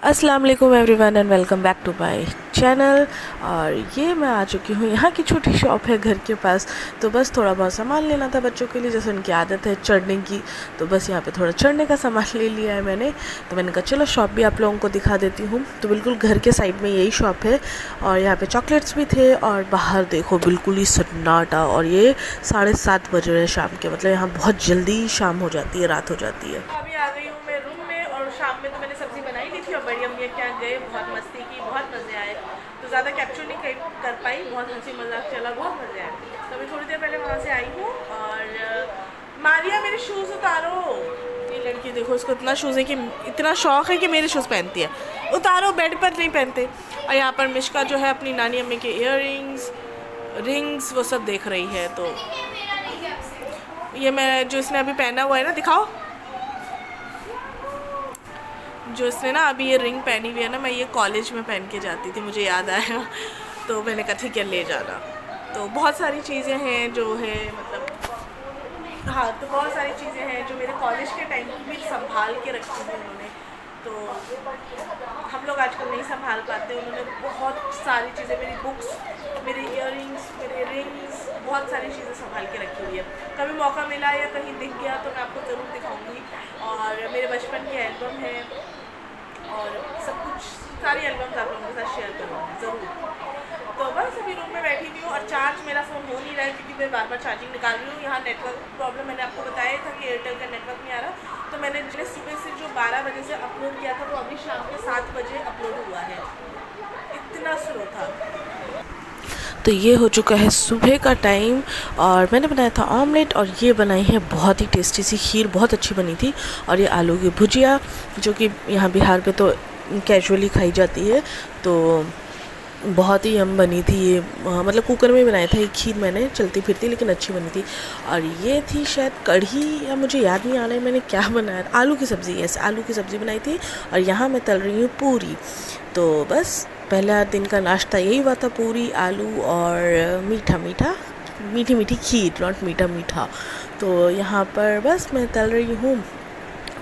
अस्सलाम वालेकुम everyone and welcome back to my channel. और ये मैं आ चुकी हूँ, यहाँ की छोटी शॉप है घर के पास। तो बस थोड़ा बहुत सामान लेना था बच्चों के लिए, जैसे उनकी आदत है चढ़ने की। तो बस यहाँ पे थोड़ा चढ़ने का सामान ले लिया है मैंने। तो मैंने कहा चलो शॉप भी आप लोगों को दिखा देती हूँ। तो बिल्कुल घर के साइड में यही शॉप है। और यहाँ पे चॉकलेट्स भी थे और बाहर देखो बिल्कुल ही सन्नाटा। और ये 7:30 बज रहे हैं शाम के, मतलब यहाँ बहुत जल्दी शाम हो जाती है, रात हो जाती है। अभी आ गई हूँ मैं रूम में और शाम में तो मैंने सब्ज़ी बनाई ली थी और बड़ी अम्मी क्या गए, बहुत मस्ती की, बहुत मज़े आए। तो ज़्यादा कैप्चर नहीं कर पाई, बहुत हंसी मजाक चला, बहुत मज़े आए। तो अभी थोड़ी देर पहले वहाँ से आई हूँ और मारिया मेरे शूज़ उतारो। ये लड़की देखो, इसको इतना शूज़ है कि इतना शौक़ है कि मेरे शूज़ पहनती है। उतारो, बेड पर नहीं पहनते। और यहाँ पर मिश्का जो है अपनी नानी अम्मी के इयररिंग्स रिंग्स वो सब देख रही है। तो ये मैं जो इसने अभी पहना हुआ है ना, दिखाओ। जो इसने ना अभी ये रिंग पहनी हुई है ना, मैं ये कॉलेज में पहन के जाती थी, मुझे याद आया। तो मैंने कहा ठीक है ले जाना। तो बहुत सारी चीज़ें हैं जो है मतलब, हाँ तो बहुत सारी चीज़ें हैं जो मेरे कॉलेज के टाइम की भी संभाल के रखी थी उन्होंने। तो हम लोग आजकल नहीं संभाल पाते। उन्होंने बहुत सारी चीज़ें, मेरी बुक्स, मेरे इयररिंग्स, मेरे रिंग्स, बहुत सारी चीज़ें संभाल के रखी हुई है। कभी मौका मिला या कहीं दिख गया तो मैं आपको ज़रूर दिखाऊंगी। और मेरे बचपन के एल्बम है और सब कुछ, सारी एल्बम्स आप लोगों के साथ शेयर करूँगी ज़रूर। तो बस अभी रूम में बैठी हुई हूँ और चार्ज मेरा फ़ोन हो नहीं रहा है क्योंकि मैं बार बार चार्जिंग निकाल रही हूँ। यहाँ नेटवर्क प्रॉब्लम, मैंने आपको बताया था कि एयरटेल का नेटवर्क नहीं आ रहा। तो मैंने सुबह से जो 12 बजे से अपलोड किया था वो अभी शाम के 7 बजे अपलोड हुआ है, इतना स्लो था। तो ये हो चुका है सुबह का टाइम और मैंने बनाया था ऑमलेट और ये बनाई है बहुत ही टेस्टी सी खीर, बहुत अच्छी बनी थी। और ये आलू की भुजिया जो कि यहाँ बिहार पे तो कैजुअली खाई जाती है, तो बहुत ही यम बनी थी ये। मतलब कुकर में बनाया था ये खीर मैंने, चलती फिरती, लेकिन अच्छी बनी थी। और ये थी शायद कढ़ी, या मुझे याद नहीं आ रहा है मैंने क्या बनाया। आलू की सब्ज़ी, यस आलू की सब्ज़ी बनाई थी। और यहाँ मैं तल रही हूँ पूरी। तो बस पहला दिन का नाश्ता यही हुआ था, पूरी आलू और मीठा मीठा, मीठी मीठी खीर, नॉट मीठा मीठा। तो यहाँ पर बस मैं तल रही हूँ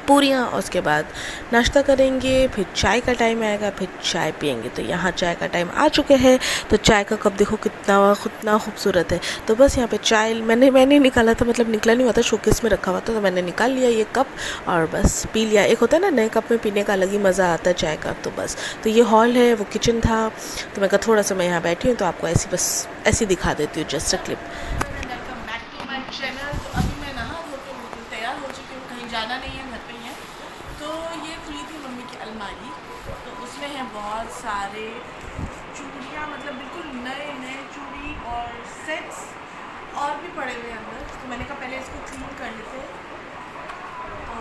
पूरियाँ। और उसके बाद नाश्ता करेंगे, फिर चाय का टाइम आएगा, फिर चाय पियेंगे। तो यहाँ चाय का टाइम आ चुके हैं। तो चाय का कप देखो कितना खूबसूरत है। तो बस यहाँ पे चाय मैंने निकाला था, मतलब निकला नहीं हुआ था, शोकेस में रखा हुआ था, तो मैंने निकाल लिया ये कप और बस पी लिया। एक होता है ना नए कप में पीने का अलग ही मज़ा आता है चाय का। तो बस, तो ये हॉल है, वो किचन था। तो मैं कहा थोड़ा सा मैं यहाँ बैठी हूँ तो आपको ऐसी बस ऐसी दिखा देती हूँ, just a clip. Welcome back to my channel. तो अभी मैं नहा धो के बिल्कुल तैयार हो चुकी हूँ, कहीं जाना नहीं है, घर पे ही है। तो ये खुली थी मम्मी की अलमारी, तो उसमें है बहुत सारे चूड़ियाँ, मतलब बिल्कुल नए नए चूड़ी और सेट्स और भी पड़े हुए अंदर। तो मैंने कहा पहले इसको क्लीन कर लेते। तो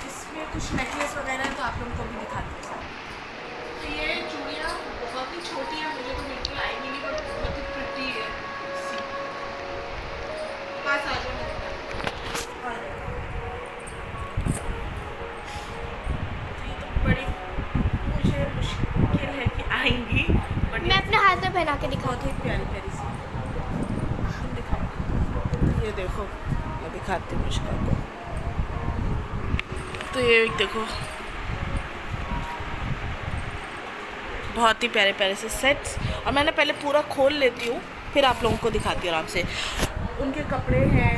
इसमें कुछ नेकलेस वगैरह है, तो आप लोगों को भी दिखाते हैं। तो ये चूड़ियाँ बहुत ही छोटी है, मुझे तो बिल्कुल आएंगी नहीं, बट बहुत ही प्रिटी है। पास आ जाओ। बड़ी मुझे मुश्किल है कि आएंगी, बट मैं अपने हाथ में पहना के बहुत ही दिखाती प्यारी प्यारी सी। तुम दिखाओ, ये देखो मैं दिखाती हूँ मुश्किल को। तो ये देखो बहुत ही प्यारे प्यारे से सेट्स। और मैंने पहले पूरा खोल लेती हूँ, फिर आप लोगों को दिखाती हूँ आराम से। उनके कपड़े हैं,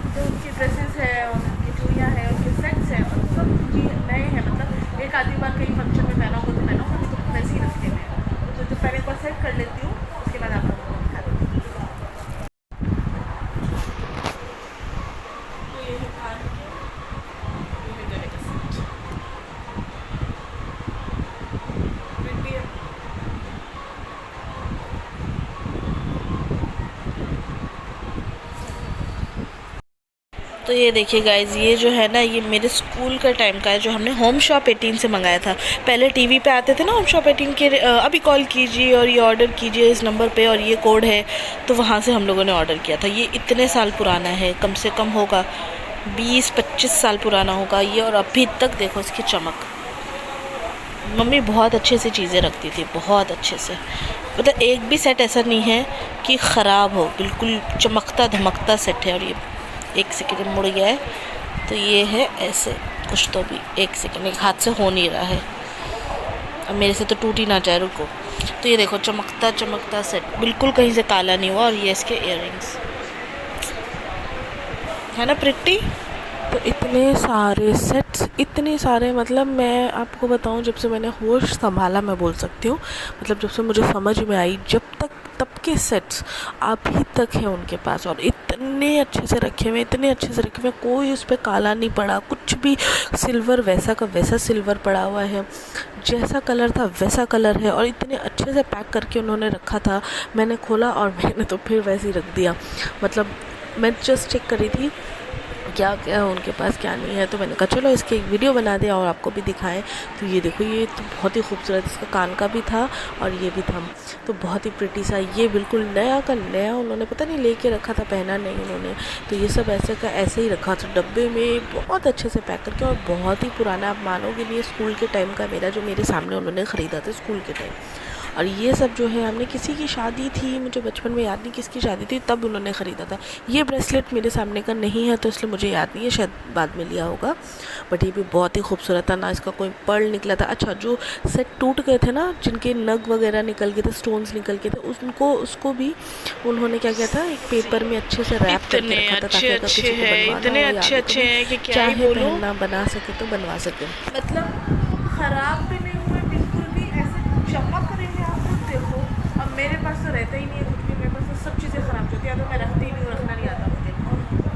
जो उनकी ड्रेसेस है, उनकी चूड़ियाँ हैं, उनके सेट्स हैं, और सब ये नए हैं। मतलब एक आधी बार कहीं फंक्शन में पहना होगा तो पहना होगा, नहीं तो वैसे ही रखते हैं। तो जो पहले एक बार सेट कर लेती हूँ, उसके बाद आप लोगों को दिखाती हूँ। तो ये है कान के, ये है गले का सेट। प्रिटी है। तो ये देखिए गाइज़, ये जो है ना, ये मेरे स्कूल का टाइम का है, जो हमने होम शॉप 18 से मंगाया था। पहले टीवी पे आते थे ना होम शॉप 18 के, अभी कॉल कीजिए और ये ऑर्डर कीजिए इस नंबर पे और ये कोड है। तो वहाँ से हम लोगों ने ऑर्डर किया था। ये इतने साल पुराना है, कम से कम होगा 20-25 साल पुराना होगा ये। और अभी तक देखो इसकी चमक। मम्मी बहुत अच्छे से चीज़ें रखती थी, बहुत अच्छे से। मतलब एक भी सेट ऐसा नहीं है कि ख़राब हो, बिल्कुल चमकता धमकता सेट है। और ये एक सेकेंड मुड़ गया है, तो ये है ऐसे, कुछ तो भी, एक सेकंड, एक हाथ से हो नहीं रहा है, अब मेरे से तो टूट ही ना जाए, रुको। तो ये देखो चमकता चमकता सेट, बिल्कुल कहीं से काला नहीं हुआ। और ये इसके इयररिंग्स है ना प्रिटी। तो इतने सारे सेट्स, इतने सारे, मतलब मैं आपको बताऊं, जब से मैंने होश संभाला मैं बोल सकती हूँ, मतलब जब से मुझे समझ में आई, जब तक तब के सेट्स अभी तक हैं उनके पास, और इतने अच्छे से रखे हुए, इतने अच्छे से रखे हुए, कोई उस पर काला नहीं पड़ा, कुछ भी। सिल्वर वैसा का वैसा सिल्वर पड़ा हुआ है, जैसा कलर था वैसा कलर है, और इतने अच्छे से पैक करके उन्होंने रखा था। मैंने खोला और मैंने तो फिर वैसे ही रख दिया। मतलब मैं जस्ट चेक कर रही थी क्या क्या उनके पास क्या नहीं है, तो मैंने कहा चलो इसकी एक वीडियो बना दें और आपको भी दिखाएं। तो ये देखो, ये तो बहुत ही खूबसूरत, इसका कान का भी था और ये भी था, तो बहुत ही प्रिटी सा। ये बिल्कुल नया का नया उन्होंने पता नहीं लेके रखा था, पहना नहीं उन्होंने, तो ये सब ऐसे का ऐसे ही रखा था डब्बे में, बहुत अच्छे से पैक करके, और बहुत ही पुराना, आप मानोगे नहीं, स्कूल के टाइम का मेरा, जो मेरे सामने उन्होंने ख़रीदा था स्कूल के टाइम। और ये सब जो है हमने किसी की शादी थी, मुझे बचपन में याद नहीं किसकी शादी थी, तब उन्होंने ख़रीदा था। ये ब्रेसलेट मेरे सामने का नहीं है तो इसलिए मुझे याद नहीं है, शायद बाद में लिया होगा, बट ये भी बहुत ही खूबसूरत था ना। इसका कोई पर्ल निकला था, अच्छा जो सेट टूट गए थे ना, जिनके नग वगैरह निकल गए थे, स्टोन्स निकल गए थे, उसको भी उन्होंने क्या किया था, एक पेपर में अच्छे से रैप करके रखा था, ताकि अगर किसी को बनवाना हो, अच्छे अच्छे हैं कि क्या ही चाहे बोलूं। पहनना बना सके तो बनवा सके। मतलब ख़राब भी नहीं हुए, बिल्कुल भी ऐसे चमक रहे हैं, आप खुद देखो। अब मेरे पास तो रहता ही नहीं है कुछ भी, मेरे पास तो सब चीज़ें ख़राब होती है, तो मैं रखती ही नहीं हूँ, रखना नहीं आता मुझे।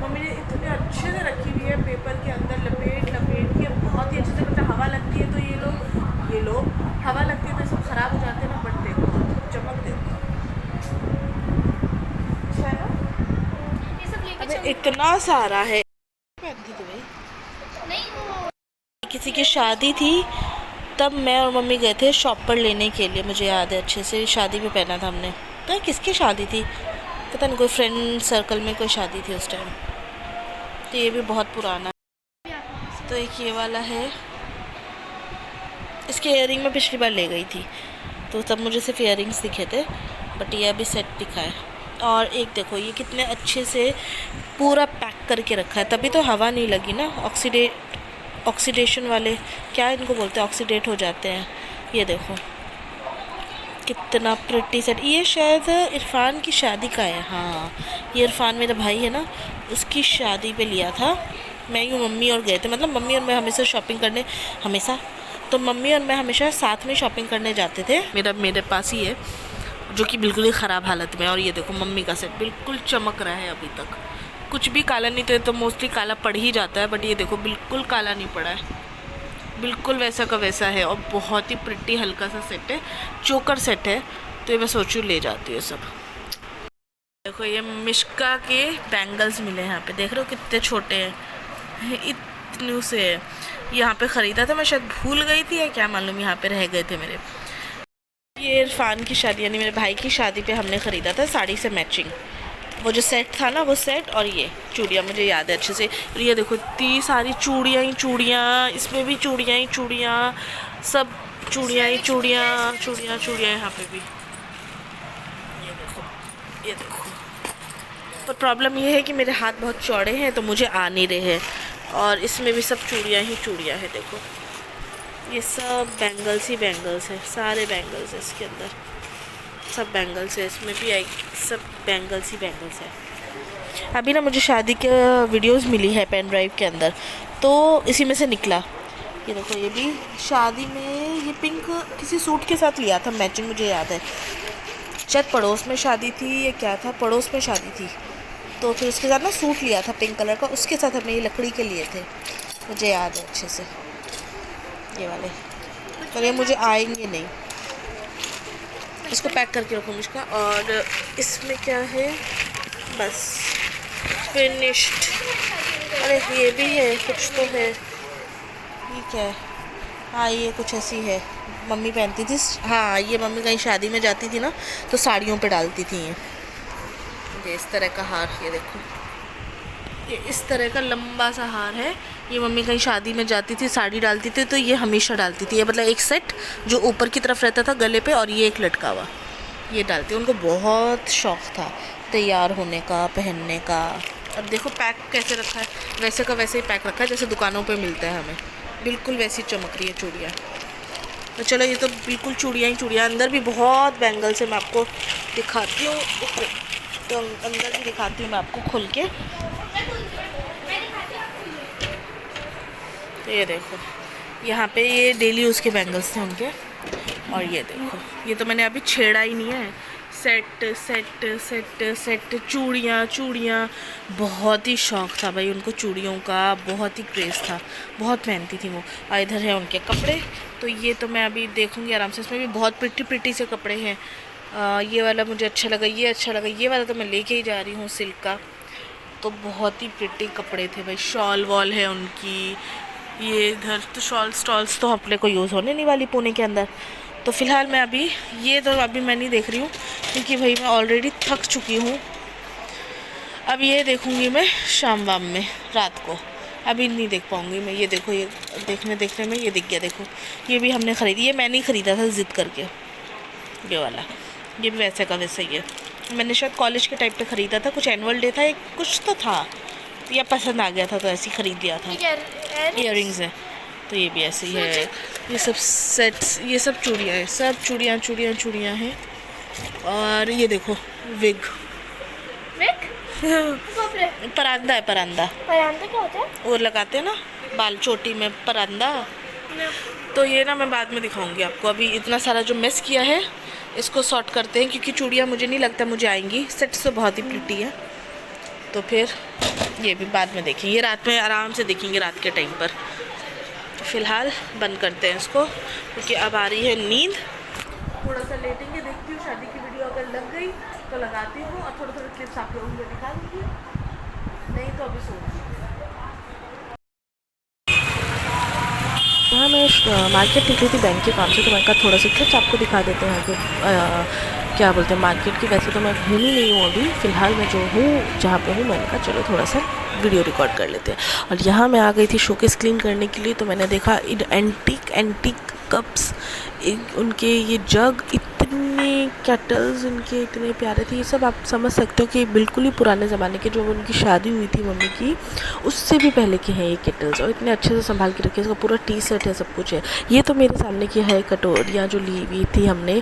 मम्मी ने इतने अच्छे से रखी हुई है, पेपर के अंदर लपेट के बहुत ही अच्छे से, मतलब हवा लगती है तो ये लोग हवा लगती है तो सब ख़राब हो जाते हैं ना, बट देखो चमक देखो, अच्छा है ना। ये सब लेके अबे इतना सारा है, किसी की शादी थी तब मैं और मम्मी गए थे शॉप पर लेने के लिए, मुझे याद है अच्छे से, शादी में पहना था हमने। तो किसकी शादी थी पता नहीं, कोई फ्रेंड सर्कल में कोई शादी थी उस टाइम। तो ये भी बहुत पुराना है। तो एक ये वाला है, इसके इयररिंग में पिछली बार ले गई थी तो तब मुझे सिर्फ इयररिंग्स दिखे थे, बट ये अभी सेट दिखा है। और एक देखो ये कितने अच्छे से पूरा पैक करके रखा है, तभी तो हवा नहीं लगी ना, ऑक्सीडेशन वाले, क्या इनको बोलते हैं, ऑक्सीडेट हो जाते हैं। ये देखो कितना प्रिटी सेट, ये शायद इरफान की शादी का है, हाँ ये इरफान मेरा भाई है ना, उसकी शादी पे लिया था। मैं यूँ मम्मी और गए थे, मतलब मम्मी और मैं हमेशा शॉपिंग करने, हमेशा तो मम्मी और मैं हमेशा साथ में शॉपिंग करने जाते थे। मेरे पास ही है, जो कि बिल्कुल ही ख़राब हालत में। और ये देखो मम्मी का सेट बिल्कुल चमक रहा है अभी तक, कुछ भी काला नहीं, तो मोस्टली काला पड़ ही जाता है, बट ये देखो बिल्कुल काला नहीं पड़ा है, बिल्कुल वैसा का वैसा है। और बहुत ही प्रिटी हल्का सा सेट है, चोकर सेट है, तो ये मैं सोचूँ ले जाती हूँ सब। देखो ये मिश्का के बैंगल्स मिले हैं यहाँ पे, देख रहे हो कितने छोटे हैं, इतने से है। यहाँ पे ख़रीदा था, मैं शायद भूल गई थी या क्या मालूम, यहाँ पे रह गए थे मेरे। ये इरफान की शादी यानी मेरे भाई की शादी पे हमने ख़रीदा था साड़ी से मैचिंग, वो जो सेट था ना वो सेट, और ये चूड़ियाँ मुझे याद है अच्छे से। और ये देखो इतनी सारी चूड़ियाँ ही चूड़ियाँ, इसमें भी चूड़ियाँ ही चूड़ियाँ, सब चूड़ियाँ ही चूड़ियाँ यहाँ पे भी। ये देखो पर प्रॉब्लम ये है कि मेरे हाथ बहुत चौड़े हैं तो मुझे आ नहीं रहे हैं, और इसमें भी सब चूड़ियाँ ही चूड़ियाँ हैं। देखो ये सब बैंगल्स ही बैंगल्स है, सारे बैंगल्स है इसके अंदर, सब बैंगल्स है, इसमें भी आई सब बैंगल्स ही बैंगल्स है। अभी ना मुझे शादी के वीडियोस मिली है पेन ड्राइव के अंदर, तो इसी में से निकला। ये देखो ये भी शादी में, ये पिंक किसी सूट के साथ लिया था मैचिंग, मुझे याद है शायद पड़ोस में शादी थी या क्या था, पड़ोस में शादी थी, तो फिर उसके साथ ना सूट लिया था पिंक कलर का, उसके साथ हमने ये लकड़ी के लिए थे, मुझे याद है अच्छे से ये वाले। पर ये मुझे आएंगे नहीं, इसको पैक करके रखूँगी इसका। और इसमें क्या है, बस फिनिश्ड। अरे ये भी है, कुछ तो है, ये क्या है, हाँ ये कुछ ऐसी है, मम्मी पहनती थी, हाँ ये मम्मी कहीं शादी में जाती थी ना तो साड़ियों पे डालती थी ये इस तरह का हार। ये देखो ये इस तरह का लंबा सा हार है, ये मम्मी कहीं शादी में जाती थी साड़ी डालती थी तो ये हमेशा डालती थी। ये मतलब एक सेट जो ऊपर की तरफ रहता था गले पे, और ये एक लटका हुआ, ये डालती। उनको बहुत शौक़ था तैयार होने का, पहनने का, अब देखो पैक कैसे रखा है, वैसे का वैसे ही पैक रखा है जैसे दुकानों पे मिलता है हमें, बिल्कुल वैसी चमक रही है चूड़ियाँ। तो चलो ये तो बिल्कुल चूड़ियाँ ही चूड़ियाँ, अंदर भी बहुत बैंगल्स है, मैं आपको दिखाती हूँ। तो अंदर भी दिखाती हूँ मैं आपको खोल के। तो ये देखो यहाँ पे ये डेली यूज़ के बैंगल्स थे उनके, और ये देखो ये तो मैंने अभी छेड़ा ही नहीं है। सेट सेट सेट सेट चूड़ियाँ चूड़ियाँ, बहुत ही शौक़ था भाई उनको चूड़ियों का, बहुत ही क्रेज़ था, बहुत पहनती थी वो। और इधर है उनके कपड़े, तो ये तो मैं अभी देखूँगी आराम से। इसमें भी बहुत प्रिटी प्रिटी से कपड़े हैं। ये वाला मुझे अच्छा लगा, ये अच्छा लगा, ये वाला तो मैं लेके ही जा रही हूँ सिल्क का। तो बहुत ही प्रिटी कपड़े थे भाई, शॉल वॉल है उनकी। ये इधर तो शॉल स्टॉल्स तो अपने को यूज़ होने नहीं वाली पुणे के अंदर। तो फ़िलहाल मैं अभी ये तो अभी मैं नहीं देख रही हूँ, क्योंकि भाई मैं ऑलरेडी थक चुकी हूँ। अब ये देखूँगी मैं शाम वाम में रात को, अभी नहीं देख पाऊँगी मैं। ये देखो ये देखने में ये दिख गया, देखो ये भी हमने ख़रीदी, ये मैंने ही ख़रीदा था ज़िद करके, ये वाला। ये भी वैसे का वैसे ही है, मैंने शायद कॉलेज के टाइप पे ख़रीदा था, कुछ एनुअल डे था, एक कुछ तो था, तो यह पसंद आ गया था तो ऐसे ही ख़रीद लिया था। ईयरिंग्स है, तो ये भी ऐसे ही है। ये सब सेट्स, ये सब चूड़ियाँ हैं, सब चूड़ियाँ चूड़ियाँ चूड़ियाँ हैं। और ये देखो विग परांदा है, परांदा क्या होता है? वो लगाते हैं ना बाल चोटी में, परांदा। तो ये ना मैं बाद में दिखाऊंगी आपको, अभी इतना सारा जो मिस किया है इसको सॉर्ट करते हैं, क्योंकि चूड़ियाँ मुझे नहीं लगता मुझे आएंगी, सेट्स तो बहुत ही प्रिटी है। तो फिर ये भी बाद में देखेंगे, रात में आराम से देखेंगे रात के टाइम पर। तो फ़िलहाल बंद करते हैं इसको, क्योंकि अब आ रही है नींद। थोड़ा सा लेटेंगे, देखती हूँ शादी की वीडियो अगर लग गई तो लगाती हूँ, और थोड़ा थोड़ा क्लिप्स आप लोगों को दिखा दूँगी, नहीं तो अभी सो जाऊँगी। हाँ मैं मार्केट निकली थी बैंक के काम से, तो मैं कहा थोड़ा सा क्लिप्स आपको दिखा देते हैं कि क्या बोलते हैं मार्केट की। वैसे तो मैं घूमी नहीं हूँ अभी, फ़िलहाल मैं जो हूँ जहाँ पे हूँ, मैंने कहा चलो थोड़ा सा वीडियो रिकॉर्ड कर लेते हैं। और यहाँ मैं आ गई थी शोकेस क्लीन करने के लिए, तो मैंने देखा एंटीक कप्स, उनके ये जग इतने, केटल्स इनके इतने प्यारे थे। ये सब आप समझ सकते हो कि बिल्कुल ही पुराने ज़माने के, जो उनकी शादी हुई थी मम्मी की उससे भी पहले के हैं ये केटल्स, और इतने अच्छे से संभाल के रखे। इसका पूरा टी सेट है, सब कुछ है। ये तो मेरे सामने की है कटोरियाँ जो ली हुई थी हमने,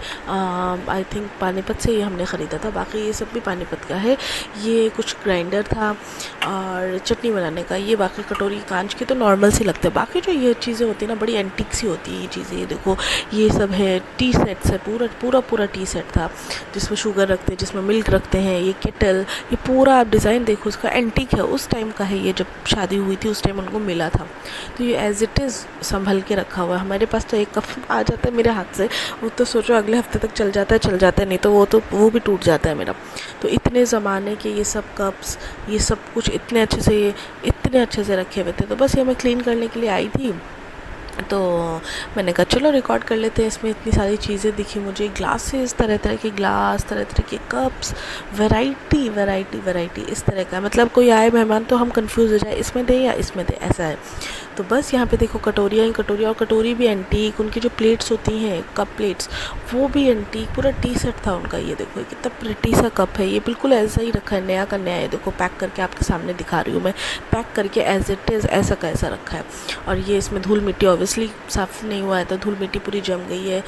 आई थिंक पानीपत से ये हमने ख़रीदा था, बाकी ये सब भी पानीपत का है। ये कुछ ग्राइंडर था और चटनी बनाने का। ये बाकी कटोरी कांच की तो नॉर्मल सी लगते हैं, बाकी जो ये चीज़ें होती हैं ना बड़ी एंटीक सी होती है ये चीज़ें। ये देखो ये सब है, टी सेट्स है, पूरा टी सेट था, जिसमें शुगर रखते हैं, जिसमें मिल्क रखते हैं। ये केटल, ये पूरा आप डिज़ाइन देखो उसका, एंटीक है, उस टाइम का है ये, जब शादी हुई थी उस टाइम उनको मिला था। तो ये एज इट इज़ संभल के रखा हुआ है। हमारे पास तो एक कप आ जाता है मेरे हाथ से, वो तो सोचो अगले हफ्ते तक चल जाता है, नहीं तो वो भी टूट जाता है मेरा। तो इतने ज़माने के ये सब कप्स, ये सब कुछ इतने अच्छे से रखे हुए थे। तो बस ये मैं क्लीन करने के लिए आई थी, तो मैंने कहा चलो रिकॉर्ड कर लेते हैं। इसमें इतनी सारी चीज़ें दिखी मुझे, ग्लासेस, तरह तरह के ग्लास, तरह तरह के कप्स, वैरायटी इस तरह का। मतलब कोई आए मेहमान तो हम कंफ्यूज हो जाए, इसमें दे या इसमें दे, ऐसा है। तो बस यहाँ पे देखो कटोरियाँ ही कटोरियाँ, और कटोरी भी एंटीक, उनकी जो प्लेट्स होती हैं कप प्लेट्स वो भी एंटीक, पूरा टी सेट था उनका। ये देखो कितना प्रिटी सा कप है, ये बिल्कुल ऐसा ही रखा है, नया का नया। ये देखो पैक करके आपके सामने दिखा रही हूँ मैं, पैक करके एज इट इज़ ऐसा का ऐसा रखा है। और ये इसमें धूल मिट्टी ऑब्वियसली साफ़ नहीं हुआ है, तो धूल मिट्टी पूरी जम गई है।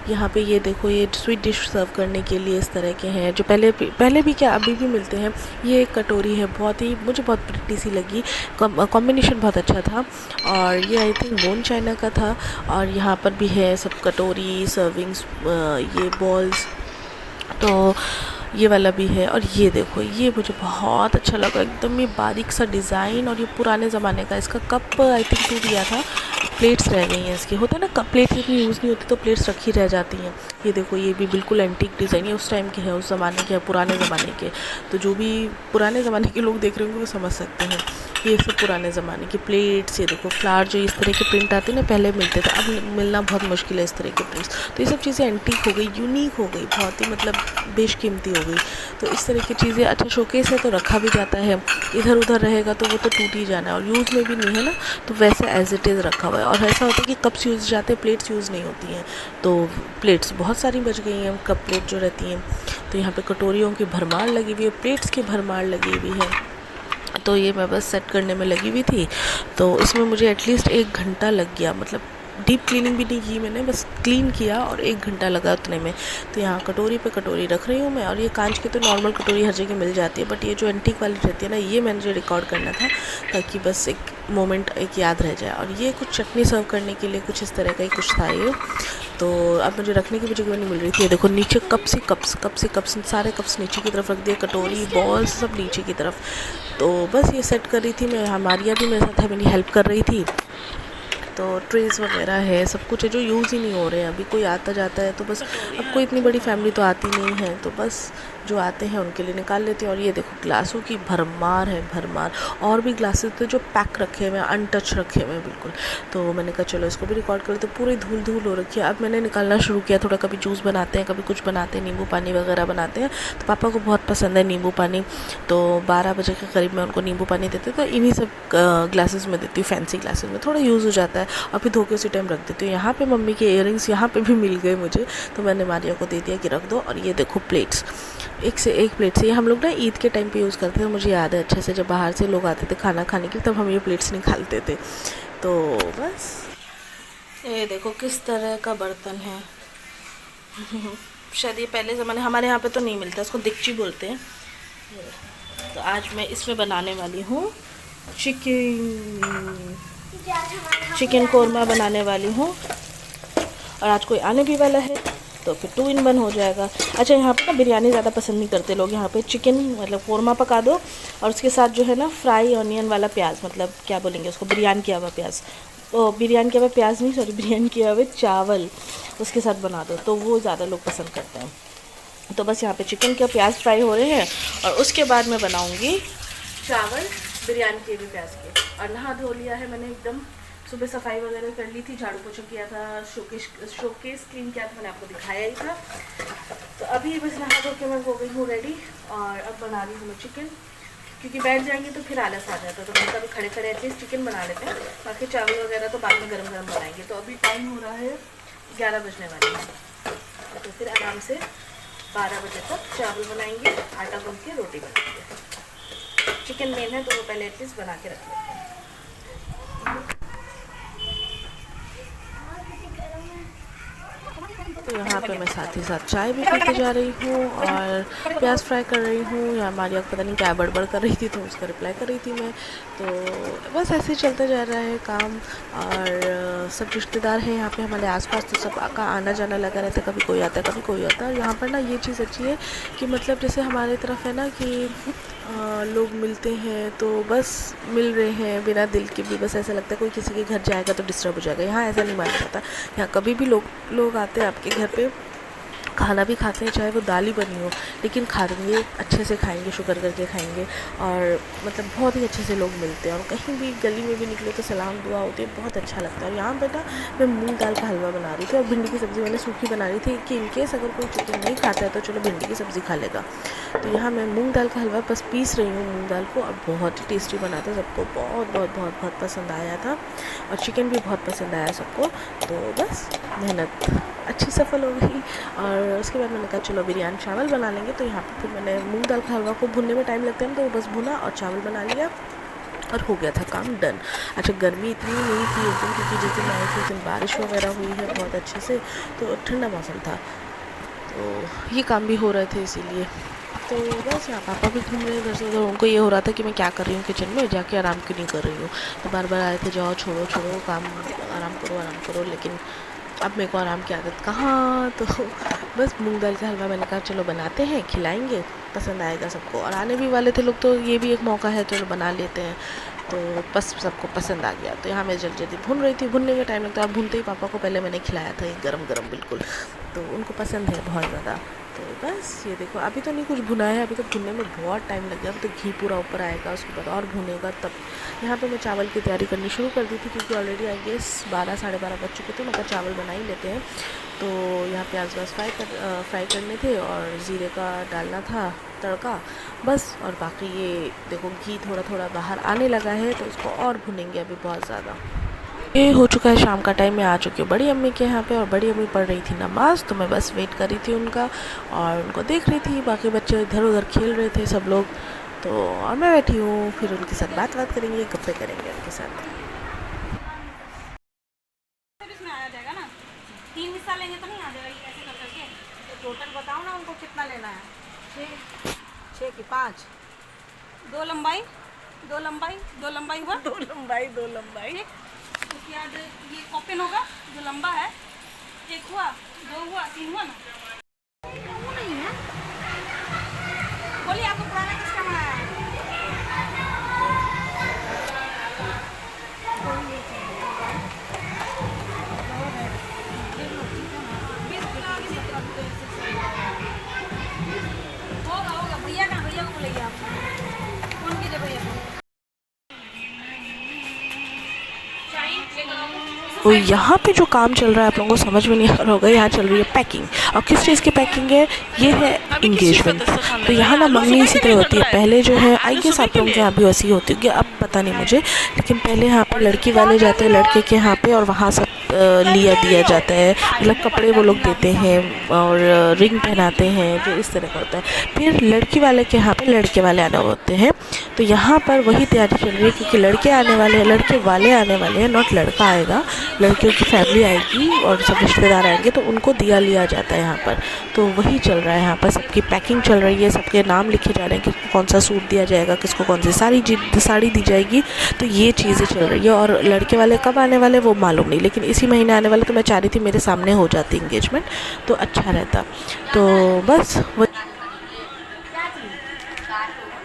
यहाँ पे ये देखो ये स्वीट डिश सर्व करने के लिए इस तरह के हैं, जो पहले भी क्या अभी भी मिलते हैं। ये एक कटोरी है, बहुत ही मुझे बहुत प्रिटी सी लगी, कॉम्बिनेशन बहुत अच्छा था। और ये आई थिंक बोन चाइना का था। और यहाँ पर भी है सब कटोरी, सर्विंग्स, ये बॉल्स, तो ये वाला भी है। और ये देखो ये मुझे बहुत अच्छा लगा, एकदम ये बारीक सा डिज़ाइन, और ये पुराने ज़माने का। इसका कप आई थिंक टूट गया था, प्लेट्स रह गई हैं इसकी। होता है ना कप प्लेट्स इतनी यूज़ नहीं होती तो प्लेट्स रखी रह जाती हैं। ये देखो ये भी बिल्कुल एंटीक डिज़ाइन, ये उस टाइम के है, उस ज़माने के है, पुराने ज़माने के। तो जो भी पुराने ज़माने के लोग देख रहे होंगे वो समझ सकते हैं, ये सब पुराने ज़माने की प्लेट्स। ये देखो फ्लावर, जो इस तरह के प्रिंट आते हैं ना पहले मिलते थे, अब मिलना बहुत मुश्किल है इस तरह के प्रिंट्स। तो ये सब चीज़ें एंटीक हो गई, यूनिक हो गई, बहुत ही मतलब बेशकीमती हो गई। तो इस तरह की चीज़ें, अच्छा शोकेस है तो रखा भी जाता है, इधर उधर रहेगा तो वो तो टूट ही जाना है, और यूज़ में भी नहीं है ना, तो वैसे एज इट इज़ रखा हुआ है। और ऐसा होता है कि कप्स यूज़ जाते हैं, प्लेट्स यूज़ नहीं होती हैं, तो प्लेट्स बहुत सारी बच गई हैं, कप प्लेट जो रहती हैं। तो यहाँ पे कटोरियों की भरमार लगी हुई है, प्लेट्स की भरमार लगी हुई है। तो ये मैं बस सेट करने में लगी हुई थी। तो इसमें मुझे एटलीस्ट 1 घंटा लग गया, मतलब डीप क्लीनिंग भी नहीं की मैंने, बस क्लीन किया और 1 घंटा लगा उतने में। तो यहाँ कटोरी पे कटोरी रख रही हूँ मैं, और ये कांच की तो नॉर्मल कटोरी हर जगह मिल जाती है, बट ये जो एंटीक वाली रहती है ना, ये मैंने रिकॉर्ड करना था ताकि बस एक मोमेंट एक याद रह जाए। और ये कुछ चटनी सर्व करने के लिए कुछ इस तरह का ही कुछ था ये। तो अब मुझे रखने की भी जगह नहीं मिल रही थी। ये देखो नीचे कप्स ही कप्स सारे कप्स नीचे की तरफ रख दिए, कटोरी बॉल्स सब नीचे की तरफ। तो बस ये सेट कर रही थी मैं। हमारिया भी मेरे साथ है, मेरी हेल्प कर रही थी। तो ट्रेस वगैरह है, सब कुछ है जो यूज़ ही नहीं हो रहे हैं। अभी कोई आता जाता है तो बस, अब कोई इतनी बड़ी फैमिली तो आती नहीं है, तो बस जो आते हैं उनके लिए निकाल लेते हैं। और ये देखो ग्लासों की भरमार है, भरमार। और भी ग्लासेस थे जो पैक रखे हुए हैं, अनटच रखे हुए हैं बिल्कुल। तो मैंने कहा चलो इसको भी रिकॉर्ड कर लेते। तो पूरी धूल धूल हो रखी है। अब मैंने निकालना शुरू किया थोड़ा, कभी जूस बनाते हैं, कभी कुछ बनाते हैं, नींबू पानी वगैरह बनाते हैं। तो पापा को बहुत पसंद है नींबू पानी, तो 12 बजे के करीब मैं उनको नींबू पानी देती हूँ। तो इन्हीं सब ग्लासेस में देती हूँ, फैंसी ग्लासेस में, थोड़ा यूज़ हो जाता है। और फिर धो के उसी टाइम रख देती हूँ। यहाँ पे मम्मी के इयररिंग्स यहाँ पे भी मिल गए मुझे, तो मैंने मारिया को दे दिया कि रख दो। और ये देखो प्लेट्स, एक से एक प्लेट से। ये हम लोग ना ईद के टाइम पे यूज़ करते थे, मुझे याद है अच्छे से, जब बाहर से लोग आते थे खाना खाने के लिए तब हम ये प्लेट्स निकालते थे। तो बस ये देखो किस तरह का बर्तन है। शायद ये पहले ज़माने, हमारे यहाँ पे तो नहीं मिलता, इसको दिकची बोलते हैं। तो आज मैं इसमें बनाने वाली हूँ चिकन कौरमा बनाने वाली हूँ। और आज कोई आने भी वाला है तो फिर 2 in 1 हो जाएगा। अच्छा, यहाँ पे ना बिरयानी ज़्यादा पसंद नहीं करते लोग। यहाँ पे चिकन मतलब कौरमा पका दो और उसके साथ जो है ना फ्राई ऑनियन वाला प्याज, मतलब क्या बोलेंगे उसको, बिरयानी किया हुआ प्याज, बिरयानी किया हुआ प्याज नहीं, सॉरी, बिरयानी किया हुआ चावल उसके साथ बना दो, तो वो ज़्यादा लोग पसंद करते हैं। तो बस यहाँ पे चिकन के प्याज फ्राई हो रहे हैं और उसके बाद मैं बनाऊँगी चावल बिरयानी के भी प्याज के। और नहा धो लिया है मैंने एकदम, सुबह सफाई वगैरह कर ली थी, झाड़ू पोछा किया था, शोकेस क्लीन किया था, मैंने आपको दिखाया ही था। तो अभी बस नहा धो के मैं हो गई हूँ रेडी। और अब बना रही हूँ मैं चिकन, क्योंकि बैठ जाएंगे तो फिर आलस आ जाता है। तो मैंने कभी खड़े खड़े एटलीस्ट चिकन बना लेते हैं, बाकी चावल वगैरह तो बाद में गरम गरम बनाएंगे। तो अभी टाइम हो रहा है 11 बजने वाले हैं, तो फिर आराम से 12 बजे तक चावल बनाएंगे, आटा गूंथ के रोटी बनाएंगे। चिकन मेन है तो वो पहले एटलीस्ट बना के रख लेते हैं। तो यहाँ पे मैं साथ ही साथ चाय भी पीते जा रही हूँ और प्याज फ्राई कर रही हूँ। यहाँ मारिया पता नहीं क्या बड़बड़ कर रही थी तो उसका रिप्लाई कर रही थी मैं। तो बस ऐसे ही चलता जा रहा है काम। और सब रिश्तेदार हैं यहाँ पे हमारे आसपास, तो सब का आना जाना लगा रहता है, कभी कोई आता है कभी कोई आता है। और यहाँ पर ना ये चीज़ अच्छी है कि मतलब जैसे हमारे तरफ है ना कि लोग मिलते हैं तो बस मिल रहे हैं बिना दिल के भी, बस ऐसा लगता है कोई किसी के घर जाएगा तो डिस्टर्ब हो जाएगा। यहाँ ऐसा नहीं माना जाता। यहाँ कभी भी लोग आते हैं आपके घर पे, खाना भी खाते हैं, चाहे वो दाल ही बनी हो, लेकिन खाएंगे अच्छे से, खाएंगे शुक्र करके खाएंगे। और मतलब बहुत ही अच्छे से लोग मिलते हैं। और कहीं भी गली में भी निकले तो सलाम दुआ होती है, बहुत अच्छा लगता है। और यहाँ पर ना मैं मूंग दाल का हलवा बना रही थी और भिंडी की सब्ज़ी मैंने सूखी बना रही थी कि इनकेस अगर कोई चिकन नहीं खाता है तो चलो भिंडी की सब्ज़ी खा लेगा। तो यहाँ मैं मूंग दाल का हलवा बस पीस रही हूँ मूंग दाल को, और बहुत ही टेस्टी बना था, सबको बहुत बहुत बहुत बहुत पसंद आया था। और चिकन भी बहुत पसंद आया सबको। तो बस मेहनत अच्छी सफल हो गई। और उसके बाद मैंने कहा चलो बिरयानी चावल बना लेंगे। तो यहाँ पे फिर मैंने मूंग दाल का हलवा को भुनने में टाइम लगता है, तो वो बस भुना और चावल बना लिया और हो गया था काम डन। अच्छा, गर्मी इतनी नहीं थी उस दिन, क्योंकि जिस दिन आई थी उस दिन बारिश वगैरह हुई है बहुत अच्छे से, तो ठंडा मौसम था, तो ये काम भी हो रहे थे इसीलिए। तो बस यहाँ पापा भी घूम रहे इधर से उधर, उनको ये हो रहा था कि मैं क्या कर रही हूँ किचन में जाके, आराम क्यों नहीं कर रही हूँ। तो बार बार आए थे जाओ छोड़ो छोड़ो काम, आराम करो। लेकिन अब मेरे को आराम की आदत कहाँ। तो बस मूंग दाल का हलवा मैंने कहा चलो बनाते हैं, खिलाएंगे, पसंद आएगा सबको। और आने भी वाले थे लोग, तो ये भी एक मौका है, चलो बना लेते हैं। तो बस सबको पसंद आ गया। तो यहाँ मैं जल्दी जल्दी भून रही थी, भुनने में टाइम लगता है। अब भूनते ही पापा को पहले मैंने खिलाया था ये गरम गरम बिल्कुल, तो उनको पसंद है बहुत ज़्यादा। तो बस ये देखो, अभी तो नहीं कुछ भुना है, अभी तो भुनने में बहुत टाइम लग गया। अभी तो घी पूरा ऊपर आएगा, उसके बाद और भुनेगा तब। यहाँ पे मैं चावल की तैयारी करनी शुरू कर दी थी, क्योंकि ऑलरेडी आई गेस 12 साढ़े 12 बज चुके थे। मतलब चावल बना ही लेते हैं। तो यहाँ प्याज व्याज फ्राई करने थे और ज़ीरे का डालना था तड़का बस। और बाकी ये देखो घी थोड़ा थोड़ा बाहर आने लगा है, तो इसको और भुनेंगे अभी बहुत ज़्यादा। ये हो चुका है शाम का टाइम, मैं आ चुकी हूँ बड़ी अम्मी के यहाँ पे, और बड़ी अम्मी पढ़ रही थी नमाज़, तो मैं बस वेट कर रही थी उनका और उनको देख रही थी। बाकी बच्चे इधर उधर खेल रहे थे सब लोग। तो और मैं बैठी हूँ, फिर उनके साथ बात करेंगे, गप्पे करेंगे उनके साथ। इसमें आ जाएगा ना, 3 हिस्सा लेंगे तो नहीं आ जाएगा, ऐसे कर करके। तो टोटल बताओ ना उनको कितना लेना है। 6 की 5, 2 लंबाई 2 लंबाई 2 लंबाई हुआ, 2 लंबाई 2 लंबाई। ठीक। उसके बाद ये ओपन होगा जो लंबा है, 1 हुआ, 2 हुआ, 3 हुआ ना। वो नहीं है, बोलिए आपको पुराना किसका बनाया है? होगा भैया का, भैया को बोलेंगे आप, फोन कीजिए भैया को। तो यहाँ पे जो काम चल रहा है आप लोगों को समझ में नहीं आ रहा होगा, यहाँ चल रही है पैकिंग। और किस चीज़ की पैकिंग है? ये है इंगेजमेंट। तो यहाँ ना मंगनी इसी तरह होती है। पहले जो है आई गेस आप लोगों के यहाँ भी वैसी होती होगी, अब पता नहीं मुझे, लेकिन पहले यहाँ पे लड़की वाले जाते हैं लड़के के यहाँ पे और वहाँ सब लिया दिया जाता है, मतलब कपड़े वो लोग देते हैं और रिंग पहनाते हैं, जो इस तरह का होता है। फिर लड़की वाले के यहाँ पे लड़के वाले आने होते हैं। तो यहाँ पर वही तैयारी चल रही है, क्योंकि लड़के आने वाले हैं, लड़के वाले आने वाले हैं, नॉट लड़का आएगा, लड़कियों की फैमिली आएगी और सब रिश्तेदार आएंगे, तो उनको दिया लिया जाता है यहाँ पर। तो वही चल रहा है यहाँ पर, सबकी पैकिंग चल रही है, सबके नाम लिखे जा रहे हैं, किसको कौन सा सूट दिया जाएगा, किसको कौन सी साड़ी दी जाएगी। तो ये चीज़ें चल रही है। और लड़के वाले कब आने वाले वो मालूम नहीं, लेकिन इसी महीने आने वाले। तो मैं चाह रही थी मेरे सामने हो जाती इंगेजमेंट तो अच्छा रहता। तो बस वो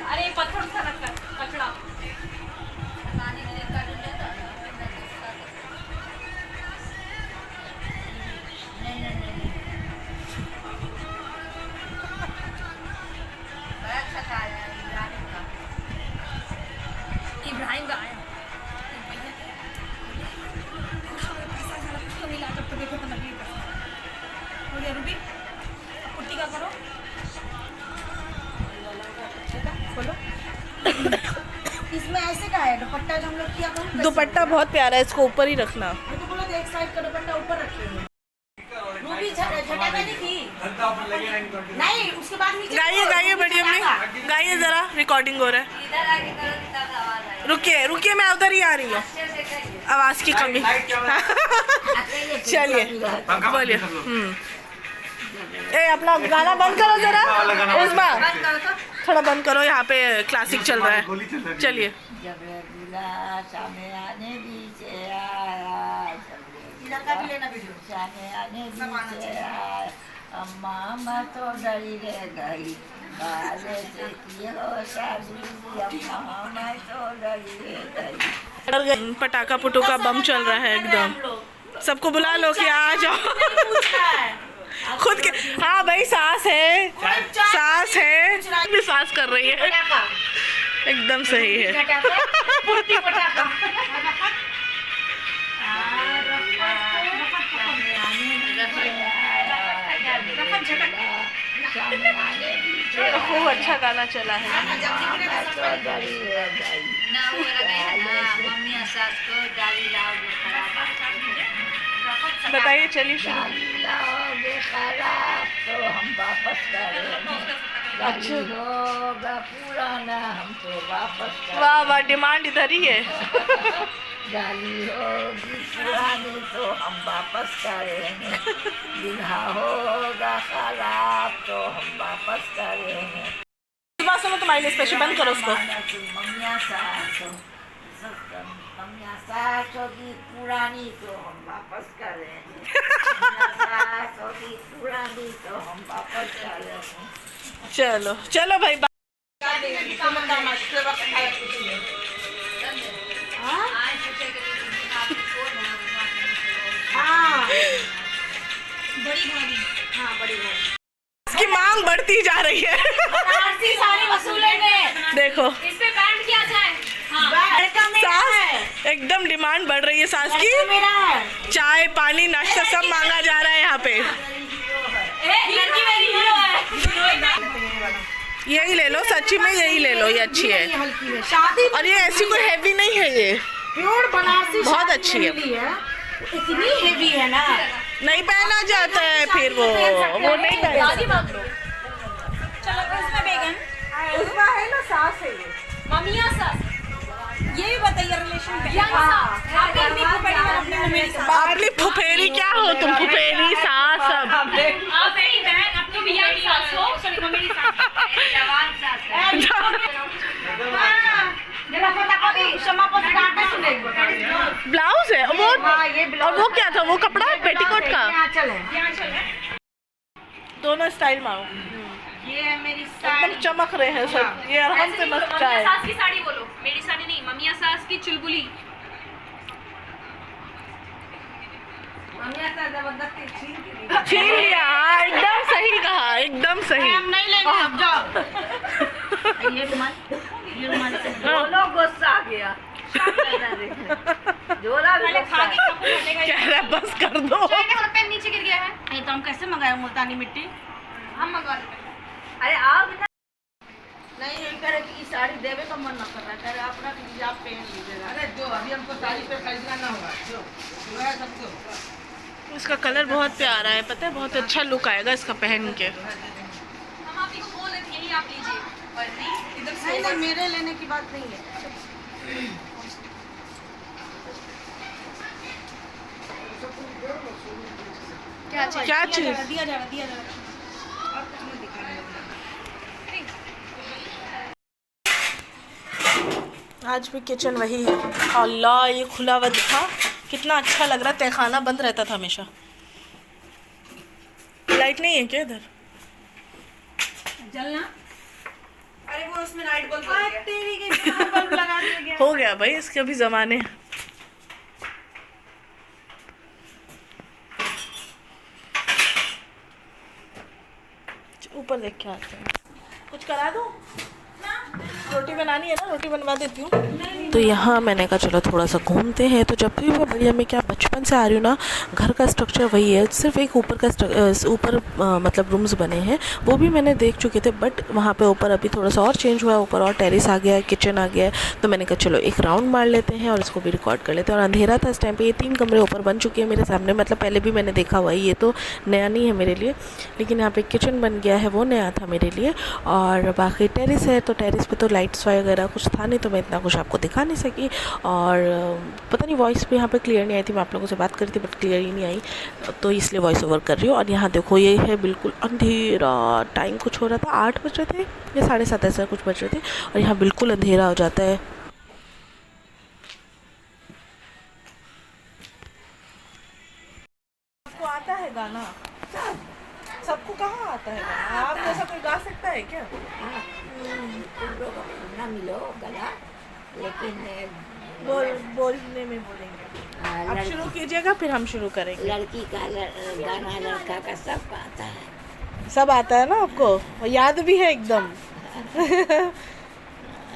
अरे पत्थर सा रखा कचड़ा। इब्राहिम का आया मिला, जब तो देखो तो लगी हो गया। रूबी पुट्टी का करो, खोलो। इसमें ऐसे का है दुपट्टा जो हम लोग किया था। दुपट्टा बहुत प्यारा है, इसको ऊपर ही रखना। तो बोलो तो एक साइड का दुपट्टा ऊपर रखिए। रूबी झटका नहीं थी, नहीं उसके बाद नीचे गाइए बड़ी अम्मी, गाइए जरा, रिकॉर्डिंग हो रहा है। रुकिए मैं उधर ही आ रही हूँ, आवाज़ की कमी। चलिए बोलिए। ए अपना गाना बंद करो जरा, उस बार थोड़ा बंद करो, यहाँ पे क्लासिक चल रहा है। चलिए। अम्मा तो डरी रह गई, बाले से कियो शादी, अम्मा तो डरी रह गई। पटाखा पुटुका बम चल रहा है एकदम, सबको बुला लो कि आ जाओ। खुद के हाँ भाई, सांस है भी सांस कर रही है, एकदम सही है। खूब अच्छा गाना चला है। बताइए, चलिए शुरू। तो हम वापस करेंगे, अच्छा होगा पुराना हम तो वापस करेंगे। वाह डिमांड इधर ही है। गाली होगी पुरानी तो हम वापस करेंगे, बिना होगा खराब तो हम वापस करेंगे। सुनो तुम्हारे लिए स्पेशल, बंद करो उसको। मम्मिया सास होगी पुरानी तो हम वापस करेंगे, सास होगी पुरानी तो हम वापस करेंगे। चलो भाई। बड़ी इसकी मांग बढ़ती जा रही है। सारी वसूलेंगे, देखो इस पे बैंड किया जाए। सास एकदम डिमांड बढ़ रही है सास की। मेरा है चाय पानी नाश्ता सब मांगा जा रहा है यहाँ पे। यही ले लो, सच्ची में यही ले लो, ये अच्छी है। शादी और ये ऐसी कोई हैवी नहीं है, ये प्योर बनारसी बहुत अच्छी है। इतनी हेवी है ना, नहीं पहना जाता है फिर वो नहीं पहना। चलो उसमें बैगन, उसमें है ना सास है ये। मम्मिया सास, ये भी बताइए रिलेशन क्या है? आप भी फुफेरी और अपनी मम्मी की सास। अपनी फुफेरी क्या हो तुम? फुफेरी सास सब। आप मेरी बहन, अपनी भैया की सास हो, सॉरी मम्मी की सास, जवान सास है। जरा फटाफट क्षमा पर डांटे सुनेगी। ब्लाउज है वो। और वो क्या था? वो कपड़ा पेटीकोट का। आंचल है। दोनों स्टाइल मारो। ये है मेरी एकदम चमक रहे हैं सब। ये आराम से मस्त मम्मिया है। सास की साड़ी बोलो, मेरी साड़ी नहीं, मम्मिया सास की चुलबुली। मम्मिया सास जबरदस्ती छीन लिया। हाँ, एकदम सही कहा, एकदम सही। हम नहीं लेंगे, अब जाओ। ये रुमाल से दोनों गुस्सा आ गया जोरा भी पहले खा के गुस्सा। कपूर हटेगा। कह रहा है बस कर दो। पेन नीचे गिर गया है। ये तो हम कैसे मंगाए मुल्तानी मिट्टी? हम मंगा लेंगे। अरे आओ बेटा। नहीं ये करे कि साड़ी देवे का मन न कर रहा है, करे अपना हिजाब पहन लीजिएगा। अरे जो अभी हमको साड़ी पे खरीदना ना होगा जो है सबको। इसका कलर बहुत प्यारा है, पता है? बहुत अच्छा लुक आएगा इसका पहन के। हम आप ही को बोल रहे थे यही आप लीजिए, पर नहीं इधर नहीं नहीं मेरे लेने की बात नहीं है। क्या चीज? क्या चीज? दिया जाएगा। आज भी किचन वही है। अल्लाह, ये खुला हुआ दिखा, कितना अच्छा लग रहा है। तहखाना बंद रहता था हमेशा। लाइट नहीं है क्या इधर? जलना। अरे वो उसमें लाइट बल्ब तेरी के बल्ब लगा दिया गया। हो गया भाई, इसके अभी जमाने। ऊपर देख के आते हैं। कुछ करा दो? रोटी बनानी है ना, रोटी बनवा देती हूँ। तो यहाँ मैंने कहा चलो थोड़ा सा घूमते हैं। तो जब भी मैं बढ़िया में क्या बचपन से आ रही हूँ ना, घर का स्ट्रक्चर वही है। सिर्फ एक ऊपर का मतलब रूम्स बने हैं, वो भी मैंने देख चुके थे। बट वहाँ पे ऊपर अभी थोड़ा सा और चेंज हुआ है, ऊपर और टेरेस आ गया है, किचन आ गया है। तो मैंने कहा चलो एक राउंड मार लेते हैं और इसको भी रिकॉर्ड कर लेते हैं। और अंधेरा था इस टाइम पे। ये 3 कमरे ऊपर बन चुके हैं मेरे सामने, मतलब पहले भी मैंने देखा हुआ है, ये तो नया नहीं है मेरे लिए। लेकिन यहाँ पे किचन बन गया है, वो नया था मेरे लिए। और बाकी टेरेस है, तो टेरेस पे तो लाइट्स वगैरह कुछ था नहीं, तो मैं इतना कुछ आपको दिखा नहीं सकी। और पता नहीं वॉइस भी यहाँ पे क्लियर नहीं आई थी। मैं आप लोगों से बात करी थी बट क्लियर ही नहीं आई, तो इसलिए वॉइस ओवर कर रही हूँ। और यहाँ देखो ये है बिल्कुल अंधेरा। टाइम कुछ हो रहा था, 8 बज रहे थे या 7:30 ऐसा कुछ बज रहे थे। और यहाँ बिल्कुल अंधेरा हो जाता है। आपको आता है गाना? सबको कहाँ आता है गाना? आप जैसा कोई गा सकता है क्या? ना मिलो गला, लेकिन बोलने में बोलेंगे। आप शुरू कीजिएगा फिर हम शुरू करेंगे। लड़की का गाना, लड़का का सब आता है। सब आता है ना आपको? और याद भी है एकदम।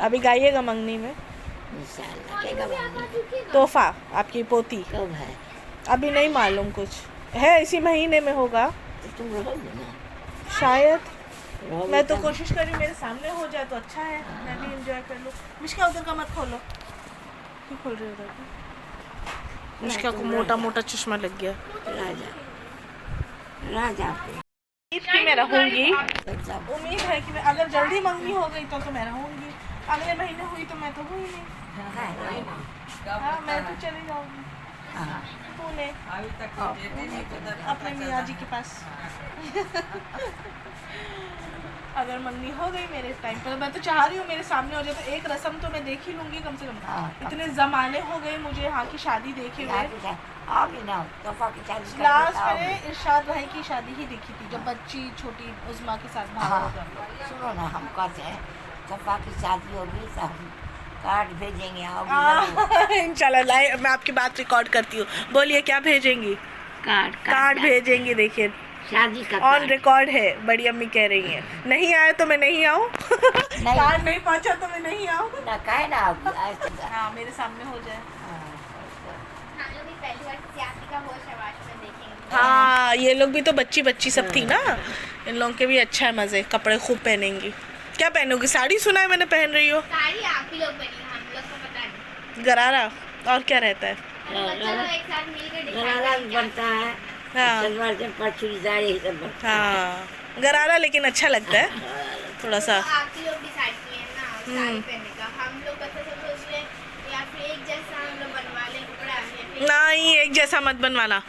अभी गाइएगा मंगनी में। इंशाल्लाह के गवानी तोहफा आपकी पोती। कब है? अभी नहीं मालूम, कुछ है इसी महीने में होगा तुम रहोगे ना? शायद। रहोगे मैं तो तब। कोशिश कर रही हूँ मेरे सामने हो जाए तो अच्छा है, मैं भी एंजॉय कर लूँ। मिश्का उधर का मत खोलो। क्यों खोल रहे हो उधर का? मिश्का को मोटा मोटा चश्मा लग गया। राजा राजा पे ईद की मैं रहूँगी। बच्चा उम्मीद है कि मैं अगर जल्दी मंगनी हो गई तो मैं रहूँगी। अगले महीने हुई तो मैं तो हुई नहीं। हाँ, मैं तो चली जाऊँगी पुणे अपने मियाँ जी के पास। अगर मंगनी हो गई मेरे टाइम पर, मैं तो चाह रही हूँ मेरे सामने हो जाए। तो एक रस्म तो मैं देख ही लूँगी कम से कम। इतने ज़माने हो गए मुझे यहाँ की शादी देखे हुए। आओगी ना तोहफा की शादी लास्ट मैंने इरशाद भाई की शादी ही देखी थी, जब बच्ची छोटी उज़मा के साथ भाग होगा। सुनो ना, हम कहते हैं तोहफा की शादी होगी तो हम कार्ड भेजेंगे, आओगी इंशाल्लाह। लाइव मैं आपकी बात रिकॉर्ड करती हूँ। बोलिए क्या भेजेंगी? कार्ड भेजेंगे। देखिए शादी का ऑन रिकॉर्ड है, बड़ी अम्मी कह रही हैं। नहीं आए तो मैं नहीं आऊँ। कार्ड नहीं पहुँचा तो मैं नहीं आऊँ। ना काहे ना आओगी आज तक। हाँ, मेरे सामने हो जाए। हाँ, ये लोग भी तो बच्ची सब थी ना, इन लोगों के भी अच्छा है मज़े। कपड़े खूब पहनेंगी। क्या पहनोगी? साड़ी सुना है मैंने पहन रही हो। साड़ी आप ही लोग पहनिए, हम लोग को पता नहीं। गरारा और क्या रहता है? चलो एक साथ मिलकर गरारा भी बनता है, हाँ सलवार चप्पल चूड़ीदार यही सब बनता है। हाँ, गरारा लेकिन अच्छा लगता है थोड़ा सा। आप ही लोग डिसाइड किए ना, साड़ी पहनने का। हम लोग पता सब सोच रहे या फिर एक जैसा हम लोग बनवा लें कपड़ा या फिर नहीं, एक जैसा मत बनवाना,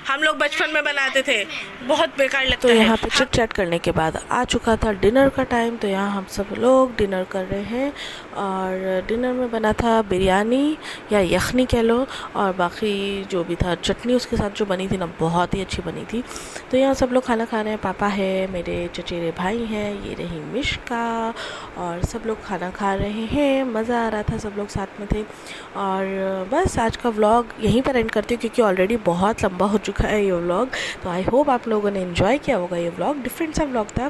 हम लोग बचपन में बनाते थे, बहुत बेकार लगता है। तो यहाँ पे चिट चैट करने के बाद आ चुका था डिनर का टाइम। तो यहाँ हम सब लोग डिनर कर रहे हैं और डिनर में बना था बिरयानी या यखनी कह लो, और बाकी जो भी था चटनी उसके साथ जो बनी थी ना बहुत ही अच्छी बनी थी। तो यहाँ सब लोग खाना खा रहे हैं, पापा है, मेरे चचेरे भाई हैं, ये रही मिश्का, और सब लोग खाना खा रहे हैं। मज़ा आ रहा था, सब लोग साथ में थे। और बस आज का व्लॉग यहीं पर एंड करती हूँ क्योंकि ऑलरेडी बहुत लंबा हो चुका है ये व्लॉग। तो आई होप आप लोगों ने एंजॉय किया होगा ये व्लॉग, डिफरेंट सा व्लॉग था।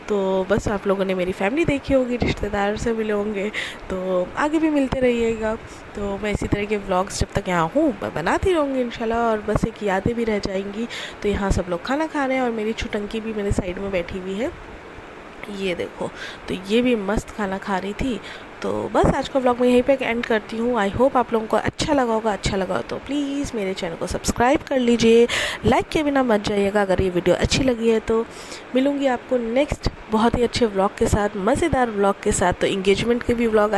तो बस आप लोगों ने मेरी फैमिली देखी होगी, रिश्तेदार से मिले होंगे, तो आगे भी मिलते रहिएगा। तो मैं इसी तरह के व्लॉग्स जब तक यहाँ हूँ मैं बनाती रहूँगी इंशाल्लाह, और बस एक यादें भी रह जाएंगी। तो यहाँ सब लोग खाना खा रहे हैं और मेरी छुटंकी भी मेरे साइड में बैठी हुई है, ये देखो। तो ये भी मस्त खाना खा रही थी। तो बस आज का व्लॉग मैं यहीं पे एंड करती हूँ। आई होप आप लोगों को अच्छा लगा होगा। अच्छा लगा तो प्लीज़ मेरे चैनल को सब्सक्राइब कर लीजिए, लाइक के बिना मत जाइएगा अगर ये वीडियो अच्छी लगी है। तो मिलूँगी आपको नेक्स्ट बहुत ही अच्छे व्लॉग के साथ, मज़ेदार व्लॉग के साथ। तो इंगेजमेंट के भी व्लॉग